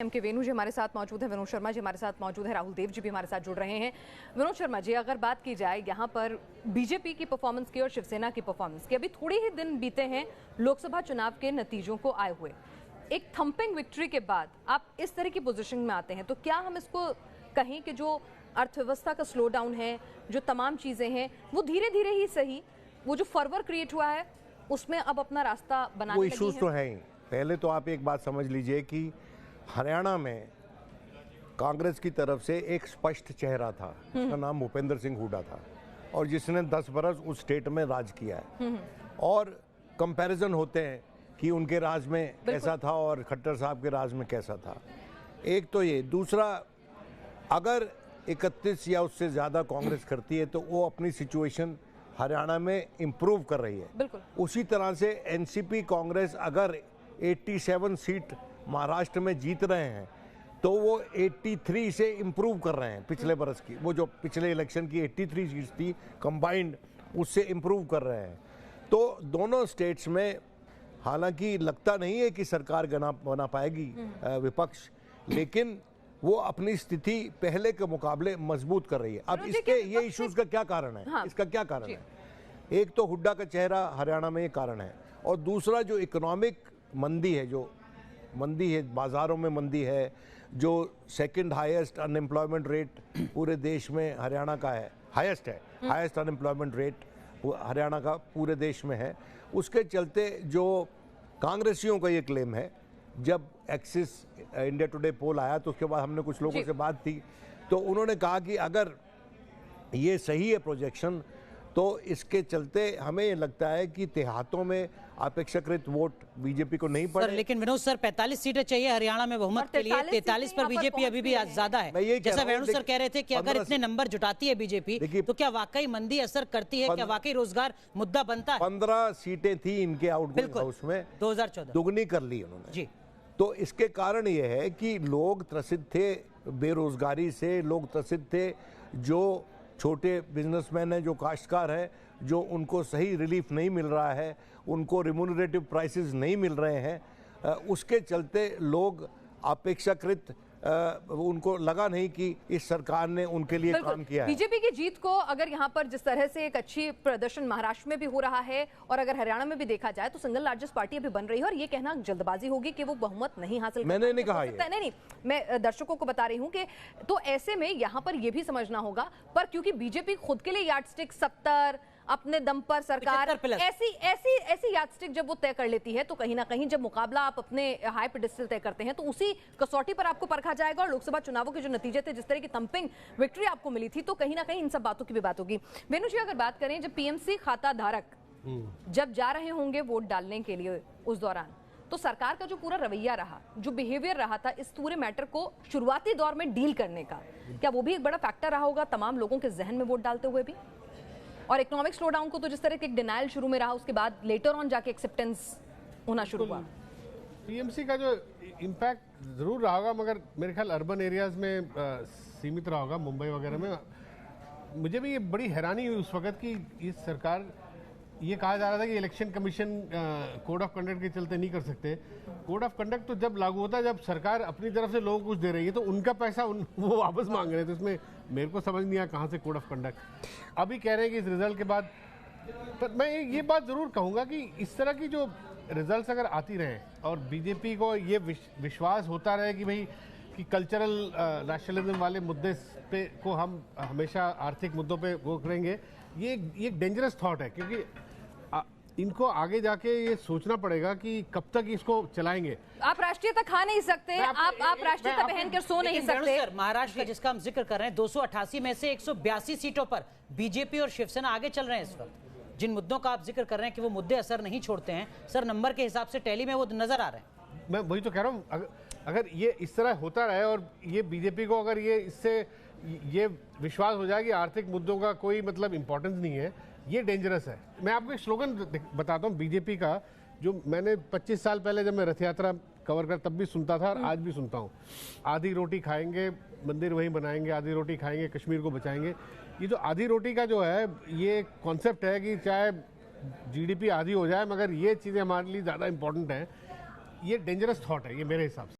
M के वेणु जी हमारे साथ मौजूद है, विनोद शर्मा जी हमारे साथ मौजूद है, राहुल देव जी भी हमारे साथ जुड़ रहे हैं। विनोद शर्मा जी, अगर बात की जाए यहाँ पर बीजेपी की परफॉर्मेंस की और शिवसेना की परफॉर्मेंस की, अभी थोड़े ही दिन बीते हैं लोकसभा चुनाव के नतीजों को आए हुए। एक थंपिंग विक्ट्री के बाद आप इस तरह की पोजिशन में आते हैं, तो क्या हम इसको कहें कि जो अर्थव्यवस्था का स्लो डाउन है, जो तमाम चीजें हैं, वो धीरे धीरे ही सही, वो जो फर्वर क्रिएट हुआ है उसमें अब अपना रास्ता बनाने लगी है? वो इश्यूज तो हैं ही। पहले तो आप एक बात समझ लीजिए कि हरियाणा में कांग्रेस की तरफ से एक स्पष्ट चेहरा था, उसका नाम भूपेंद्र सिंह हुड्डा था, और जिसने 10 बरस उस स्टेट में राज किया है। और कंपैरिजन होते हैं कि उनके राज में कैसा था और खट्टर साहब के राज में कैसा था। एक तो ये, दूसरा, अगर 31 या उससे ज़्यादा कांग्रेस करती है तो वो अपनी सिचुएशन हरियाणा में इम्प्रूव कर रही है। उसी तरह से एनसीपी कांग्रेस अगर 87 सीट महाराष्ट्र में जीत रहे हैं तो वो 83 से इम्प्रूव कर रहे हैं पिछले बरस की, वो जो पिछले इलेक्शन की 83 सीट्स थी कंबाइंड, उससे इम्प्रूव कर रहे हैं। तो दोनों स्टेट्स में हालांकि लगता नहीं है कि सरकार बना पाएगी विपक्ष, लेकिन वो अपनी स्थिति पहले के मुकाबले मजबूत कर रही है। अब इसके ये इश्यूज का क्या कारण है? हाँ, इसका क्या कारण है? एक तो हुड्डा का चेहरा हरियाणा में ये कारण है, और दूसरा जो इकोनॉमिक मंदी है, जो मंदी है, बाजारों में मंदी है, जो सेकंड हाईएस्ट अनएम्प्लॉयमेंट रेट पूरे देश में हरियाणा का है, हाईएस्ट है, हाईएस्ट अनएम्प्लॉयमेंट रेट हरियाणा का पूरे देश में है। उसके चलते जो कांग्रेसियों का ये क्लेम है, जब एक्सिस इंडिया टुडे पोल आया तो उसके बाद हमने कुछ लोगों से बात की, तो उन्होंने कहा कि अगर ये सही है प्रोजेक्शन, तो इसके चलते हमें ये लगता है कि देहातों में अपेक्षाकृत वोट बीजेपी को नहीं पड़े। लेकिन विनोद सर 45 सीटें चाहिए हरियाणा में बहुमत के लिए, 43 पर बीजेपी अभी भी ज्यादा है। जैसा वेणु सर कह रहे थे कि अगर इतने नंबर जुटाती है बीजेपी तो क्या वाकई मंदी असर करती है? क्या वाकई रोजगार मुद्दा बनता है? 15 सीटें थी इनके आउटगोइंग हाउस में, 2014 दुगनी कर ली उन्होंने जी। तो इसके कारण ये है कि लोग त्रसित थे बेरोजगारी से, लोग त्रसित थे जो छोटे बिजनेसमैन हैं, जो काश्तकार हैं, जो उनको सही रिलीफ नहीं मिल रहा है, उनको रिम्यूनरेटिव प्राइसेस नहीं मिल रहे हैं। उसके चलते लोग अपेक्षाकृत उनको लगा नहीं कि इस सरकार ने उनके लिए काम किया है। बीजेपी की जीत को अगर यहाँ पर जिस तरह से एक अच्छी प्रदर्शन महाराष्ट्र में भी हो रहा है और अगर हरियाणा में भी देखा जाए तो सिंगल लार्जेस्ट पार्टी अभी बन रही है, और ये कहना जल्दबाजी होगी कि वो बहुमत नहीं हासिल कर, मैंने नहीं कहा ये। नहीं, मैं दर्शकों को बता रही हूँ कि तो ऐसे में यहाँ पर यह भी समझना होगा, पर क्योंकि बीजेपी खुद के लिए यार्डस्टिक 70 अपने दम पर, सरकार ऐसी यार्डस्टिक जब वो तय कर लेती है तो कहीं ना कहीं जब मुकाबला आप अपने हाई पेडिस्टल तय करते हैं तो उसी कसौटी पर आपको परखा जाएगा। और लोकसभा चुनावों के जो नतीजे थे, जिस तरह की थंपिंग विक्ट्री आपको मिली थी, तो कहीं ना कहीं इन सब बातों की भी बात होगी। वेणु जी, अगर बात करें जब पीएमसी खाता धारक जब जा रहे होंगे वोट डालने के लिए, उस दौरान तो सरकार का जो पूरा रवैया रहा, जो बिहेवियर रहा था इस पूरे मैटर को शुरुआती दौर में डील करने का, क्या वो भी एक बड़ा फैक्टर रहा होगा तमाम लोगों के जहन में वोट डालते हुए भी? और इकोनॉमिक स्लो डाउन को तो जिस तरह के डिनायल शुरू में रहा, उसके बाद लेटर ऑन जाके एक्सेप्टेंस होना शुरू हुआ। पीएमसी का जो इम्पैक्ट जरूर रहा होगा, मगर मेरे ख्याल अर्बन एरियाज में सीमित रहा होगा, मुंबई वगैरह में। मुझे भी ये बड़ी हैरानी हुई उस वक्त कि इस सरकार, ये कहा जा रहा था कि election commission code of conduct के चलते नहीं कर सकते। कोड ऑफ कंडक्ट तो जब लागू होता है जब सरकार अपनी तरफ से लोगों को कुछ दे रही है, तो उनका पैसा वो वापस मांग रहे थे। उसमें मेरे को समझ नहीं आया कहाँ से कोड ऑफ कंडक्ट। अभी कह रहे हैं कि इस रिजल्ट के बाद, पर मैं ये बात जरूर कहूँगा कि इस तरह की जो रिजल्ट अगर आती रहे और बीजेपी को ये विश्वास होता रहे कि भाई कि कल्चरल नेशनलिज्म वाले मुद्दे पे को हम हमेशा आर्थिक मुद्दों पे वो करेंगे, ये एक डेंजरस थॉट है। क्योंकि इनको आगे जाके ये सोचना पड़ेगा कि कब तक इसको चलाएंगे। आप राष्ट्रीयता खा नहीं सकते, आप राष्ट्रीयता पहनकर सो नहीं सकते। महाराष्ट्र का जिसका हम जिक्र कर रहे हैं, 288 में से 182 सीटों पर बीजेपी और शिवसेना आगे चल रहे हैं इस वक्त। जिन मुद्दों का आप जिक्र कर रहे हैं कि वो मुद्दे असर नहीं छोड़ते हैं, सर नंबर के हिसाब से टैली में वो नजर आ रहे हैं। मैं वही तो कह रहा हूँ, अगर ये इस तरह होता रहे और ये बीजेपी को अगर ये इससे ये विश्वास हो जाए कि आर्थिक मुद्दों का कोई मतलब इंपॉर्टेंस नहीं है, ये डेंजरस है। मैं आपको एक स्लोगन बताता हूँ बीजेपी का, जो मैंने 25 साल पहले जब मैं रथ यात्रा कवर कर तब भी सुनता था और आज भी सुनता हूँ। आधी रोटी खाएंगे, मंदिर वहीं बनाएंगे, आधी रोटी खाएंगे, कश्मीर को बचाएंगे। ये जो आधी रोटी का जो है ये कॉन्सेप्ट है कि चाहे जीडीपी आधी हो जाए मगर ये चीज़ें हमारे लिए ज़्यादा इंपॉर्टेंट है, ये डेंजरस थॉट है ये मेरे हिसाब से।